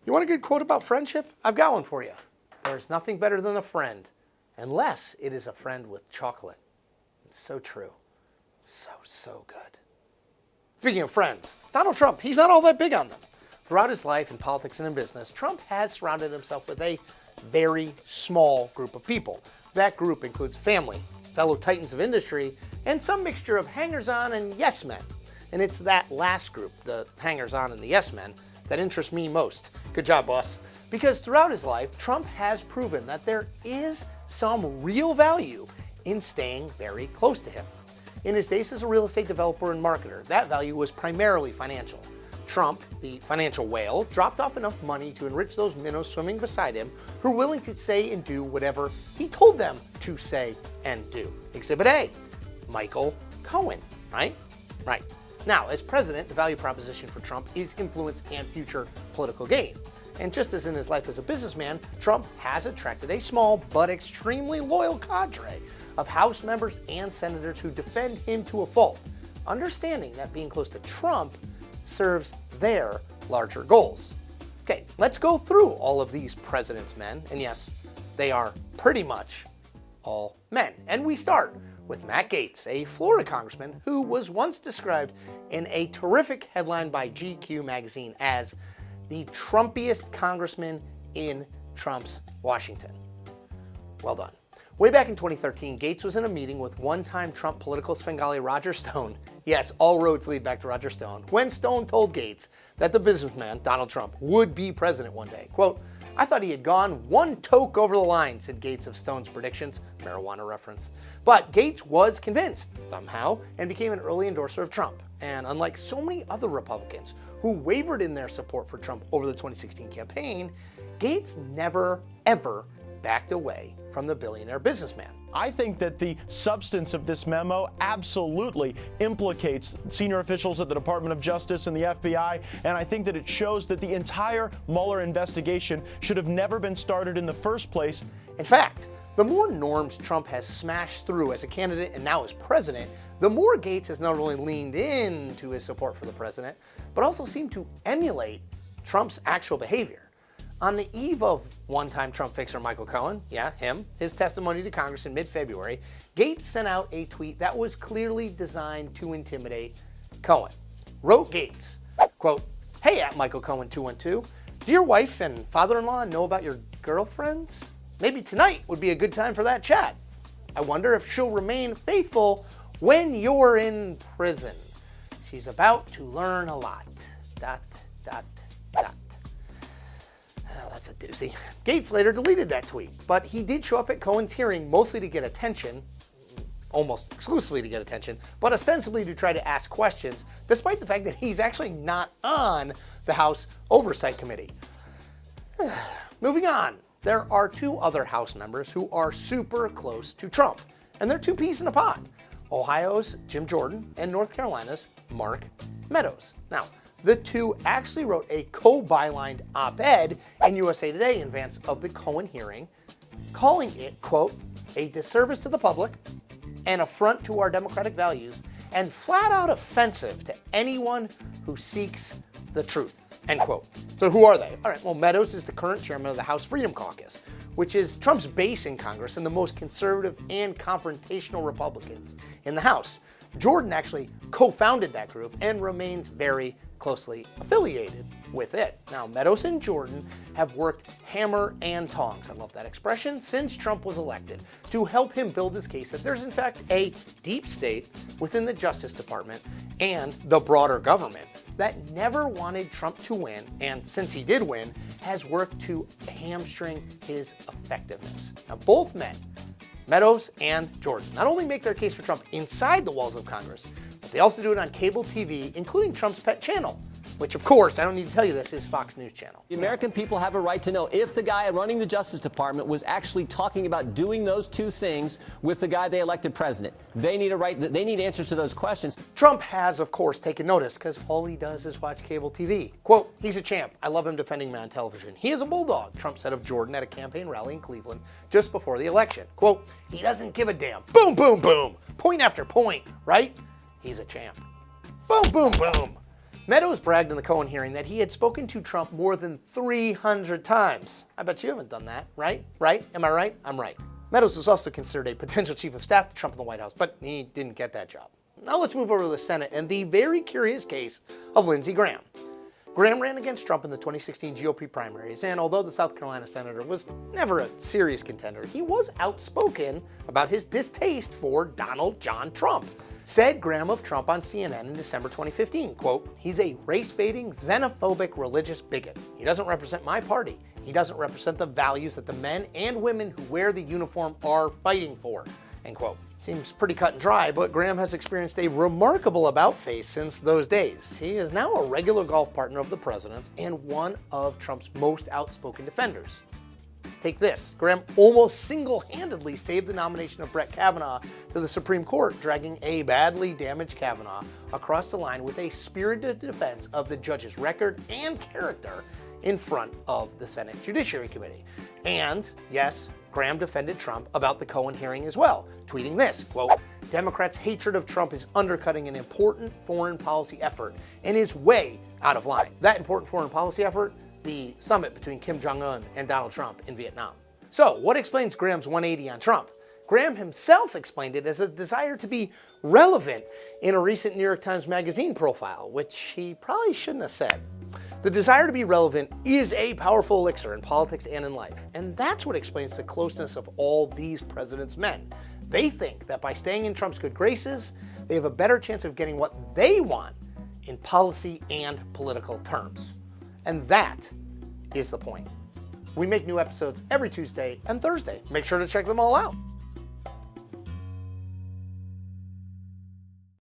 You want a good quote about friendship? I've got one for you. There's nothing better than a friend, unless it is a friend with chocolate. It's so true. So good. Speaking of friends, Donald Trump, he's not all that big on them. Throughout his life in politics and in business, Trump has surrounded himself with a very small group of people. That group includes family, fellow titans of industry, and some mixture of hangers-on and yes men. And it's that last group, the hangers-on and the yes men, that interests me most. Good job, boss. Because throughout his life, Trump has proven that there is some real value in staying very close to him. In his days as a real estate developer and marketer, that value was primarily financial. Trump, the financial whale, dropped off enough money to enrich those minnows swimming beside him who were willing to say and do whatever he told them to say and do. Exhibit A, Michael Cohen, right? Right. Now, as president, the value proposition for Trump is influence and future political gain. And just as in his life as a businessman, Trump has attracted a small but extremely loyal cadre of House members and senators who defend him to a fault, understanding that being close to Trump serves their larger goals. Okay, let's go through all of these president's men, and yes, they are pretty much all men. And we start with Matt Gaetz, a Florida congressman who was once described in a terrific headline by GQ magazine as the Trumpiest congressman in Trump's Washington. Well done. Way back in 2013, Gaetz was in a meeting with one-time Trump political Svengali Roger Stone. Yes, all roads lead back to Roger Stone. When Stone told Gaetz that the businessman, Donald Trump, would be president one day. Quote, "I thought he had gone one toke over the line," said Gaetz of Stone's predictions, marijuana reference. But Gaetz was convinced, somehow, and became an early endorser of Trump. And unlike so many other Republicans who wavered in their support for Trump over the 2016 campaign, Gaetz never, ever backed away from the billionaire businessman. I think that the substance of this memo absolutely implicates senior officials at the Department of Justice and the FBI, and I think that it shows that the entire Mueller investigation should have never been started in the first place. In fact, the more norms Trump has smashed through as a candidate and now as president, the more Gaetz has not only leaned into his support for the president, but also seemed to emulate Trump's actual behavior. On the eve of one-time Trump fixer Michael Cohen, his testimony to Congress in mid-February, Gaetz sent out a tweet that was clearly designed to intimidate Cohen. Wrote Gaetz, quote, "Hey, at Michael Cohen 212, do your wife and father-in-law know about your girlfriends? Maybe tonight would be a good time for that chat. I wonder if she'll remain faithful when you're in prison. She's about to learn a lot. ... That's a doozy." Gaetz later deleted that tweet, but he did show up at Cohen's hearing mostly to get attention, almost exclusively to get attention, but ostensibly to try to ask questions, despite the fact that he's actually not on the House Oversight Committee. Moving on, there are two other House members who are super close to Trump, and they're two peas in a pod: Ohio's Jim Jordan and North Carolina's Mark Meadows. Now, the two actually wrote a co-bylined op-ed in USA Today in advance of the Cohen hearing, calling it, quote, "a disservice to the public, an affront to our democratic values, and flat out offensive to anyone who seeks the truth," end quote. So who are they? All right, well, Meadows is the current chairman of the House Freedom Caucus, which is Trump's base in Congress and the most conservative and confrontational Republicans in the House. Jordan actually co-founded that group and remains very closely affiliated with it. Now, Meadows and Jordan have worked hammer and tongs, I love that expression, since Trump was elected to help him build his case that there's in fact a deep state within the Justice Department and the broader government that never wanted Trump to win, and since he did win, has worked to hamstring his effectiveness. Now, both men, Meadows and Jordan, not only make their case for Trump inside the walls of Congress, but they also do it on cable TV, including Trump's pet channel, which, of course, I don't need to tell you this, is Fox News Channel. The American people have a right to know if the guy running the Justice Department was actually talking about doing those two things with the guy they elected president. They need a right, they need answers to those questions. Trump has, of course, taken notice because all he does is watch cable TV. Quote, "He's a champ. I love him defending me on television. He is a bulldog," Trump said of Jordan at a campaign rally in Cleveland just before the election. Quote, "He doesn't give a damn. Boom, boom, boom. Point after point, right? He's a champ. Boom, boom, boom." Meadows bragged in the Cohen hearing that he had spoken to Trump more than 300 times. I bet you haven't done that, right? Right? Am I right? I'm right. Meadows was also considered a potential chief of staff to Trump in the White House, but he didn't get that job. Now let's move over to the Senate and the very curious case of Lindsey Graham. Graham ran against Trump in the 2016 GOP primaries, and although the South Carolina senator was never a serious contender, he was outspoken about his distaste for Donald John Trump. Said Graham of Trump on CNN in December 2015, quote, "He's a race-baiting, xenophobic, religious bigot. He doesn't represent my party. He doesn't represent the values that the men and women who wear the uniform are fighting for," end quote. Seems pretty cut and dry, but Graham has experienced a remarkable about-face since those days. He is now a regular golf partner of the president's and one of Trump's most outspoken defenders. Take this. Graham almost single-handedly saved the nomination of Brett Kavanaugh to the Supreme Court, dragging a badly damaged Kavanaugh across the line with a spirited defense of the judge's record and character in front of the Senate Judiciary Committee. And, yes, Graham defended Trump about the Cohen hearing as well, tweeting this, quote, "Democrats' hatred of Trump is undercutting an important foreign policy effort and is way out of line." That important foreign policy effort? The summit between Kim Jong-un and Donald Trump in Vietnam. So, what explains Graham's 180 on Trump? Graham himself explained it as a desire to be relevant in a recent New York Times Magazine profile, which he probably shouldn't have said. The desire to be relevant is a powerful elixir in politics and in life, and that's what explains the closeness of all these president's men. They think that by staying in Trump's good graces, they have a better chance of getting what they want in policy and political terms. And that is the point. We make new episodes every Tuesday and Thursday. Make sure to check them all out.